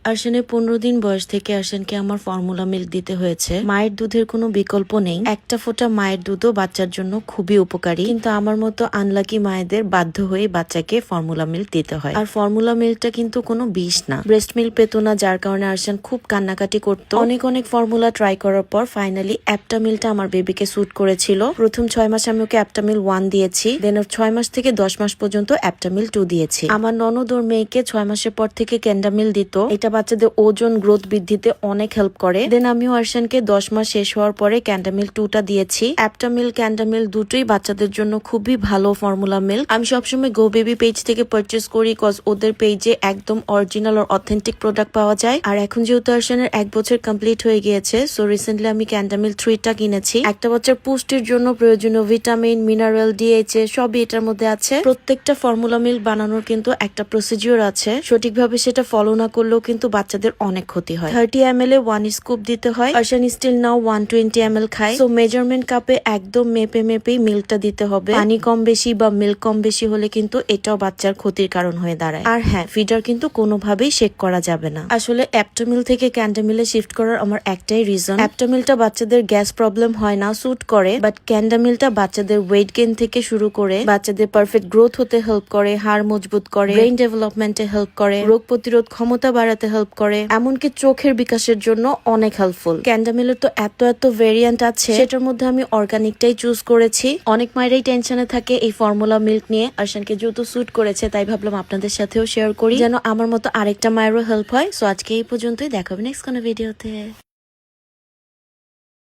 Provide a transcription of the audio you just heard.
আরশানের 15 দিন বয়স থেকে আরশানকে আমার ফর্মুলা মিল্ক দিতে হয়েছে। মায়ের দুধের কোনো বিকল্প নেই। একটা ফোঁটা মায়ের দুধও বাচ্চার জন্য খুবই উপকারী, কিন্তু আমার মতো আনলাকি মায়েদের বাধ্য হয়ে বাচ্চাকে ফর্মুলা মিল্ক দিতে হয়। আর ফর্মুলা মিল্কটা কিন্তু কোনো বিষ না, ব্রেস্ট মিল্ক পেত না, যার কারণে আরশান খুব কান্নাকাটি করতো। অনেক ফর্মুলা ট্রাই করার পর ফাইনালি অ্যাপটা মিলটা আমার বেবিকে স্যুট করেছিল। প্রথম 6 মাস আমি ওকে অ্যাপটা মিল 1 দিয়েছি, দেন 6 মাস থেকে 10 মাস পর্যন্ত অ্যাপটা মিল 2 দিয়েছি। আমার ননদ ওর মেয়েকে 6 মাসের পর থেকে ক্যান্ডা মিল দিত। এটা বাচ্চাদের ওজন গ্রোথ বৃদ্ধিতে অনেক হেল্প করে। দেন আমিও আরশানকে 10 মাস শেষ হওয়ার পরে ক্যান্ডা মিল 2টা দিয়েছি। অ্যাপটা মিল ক্যান্ডা মিল দুটোই বাচ্চাদের জন্য খুবই ভালো ফর্মুলা মিল্ক। আমি সবসময় গো বেবি পেজ থেকে পারচেস করি, কজ ওদের পেজে একদম অরিজিনাল আর অথেন্টিক প্রোডাক্ট পাওয়া যায়। আর এখন যেহেতু আরশানের 1 বছর কমপ্লিট হয়ে গিয়েছে, সো রিসেন্টলি আমি ক্যান্ডা মিল 3টা কিনেছি। একটা বাচ্চার পুষ্টির জন্য প্রয়োজনীয় ভিটামিন, মিনারেল, ডিএইচএ সবই এটার মধ্যে আছে। প্রত্যেকটা ফর্মুলা মিল্ক বানানোর কিন্তু একটা প্রসিডিওর আছে, সঠিকভাবে সেটা ফলো না করলেও কিন্তু বাচ্চাদের অনেক ক্ষতি হয়। 30 ml এ 1 স্কুপ দিতে হয়। আরশান স্টিল নাও 120 ml খায়। সো মেজারমেন্ট কাপে একদম মেপেই মিল্কটা দিতে হবে। পানি কম বেশি বা মিল্ক কম বেশি হলে কিন্তু এটাও বাচ্চার ক্ষতির কারণ হয়ে দাঁড়ায়। আর হ্যাঁ, ফিডার কিন্তু কোনোভাবেই শেক করা যাবে না। আসলে অ্যাপটামিল থেকে ক্যান্ডামিলে শিফট করার আমার একটাই রিজন, অ্যাপটামিলটা বাচ্চাদের গ্যাস প্রবলেম হয় না, স্যুট করে, বাট ক্যান্ডামিলটা বাচ্চাদের ওয়েট গেইন থেকে শুরু করে বাচ্চাদের পারফেক্ট গ্রোথ হতে হেল্প করে, হাড় মজবুত করে, ব্রেইন ডেভেলপমেন্টে হেল্প করে, রোগ প্রতিরোধ ক্ষমতা বাড়াতে হেল্প করে, এমনকি চোখের বিকাশের জন্য অনেক হেল্পফুল। ক্যান্ডামিলের তো এত ভেরিয়েন্ট আছে, সেটার মধ্যে আমি অর্গানিকটাই চুজ করেছি। অনেক মায়েরাই টেনশনে থাকে এই ফর্মুলা মিল্ক নিয়ে। আরশানকে যেহেতু স্যুট করেছে, তাই ভাবলাম আপনাদের সাথেও শেয়ার করি, যেন আমার মতো আরেকটা মায়েরও হেল্প হয়। সো আজকে এই পর্যন্তই, দেখা হবে নেক্সট কোনো ভিডিওতে।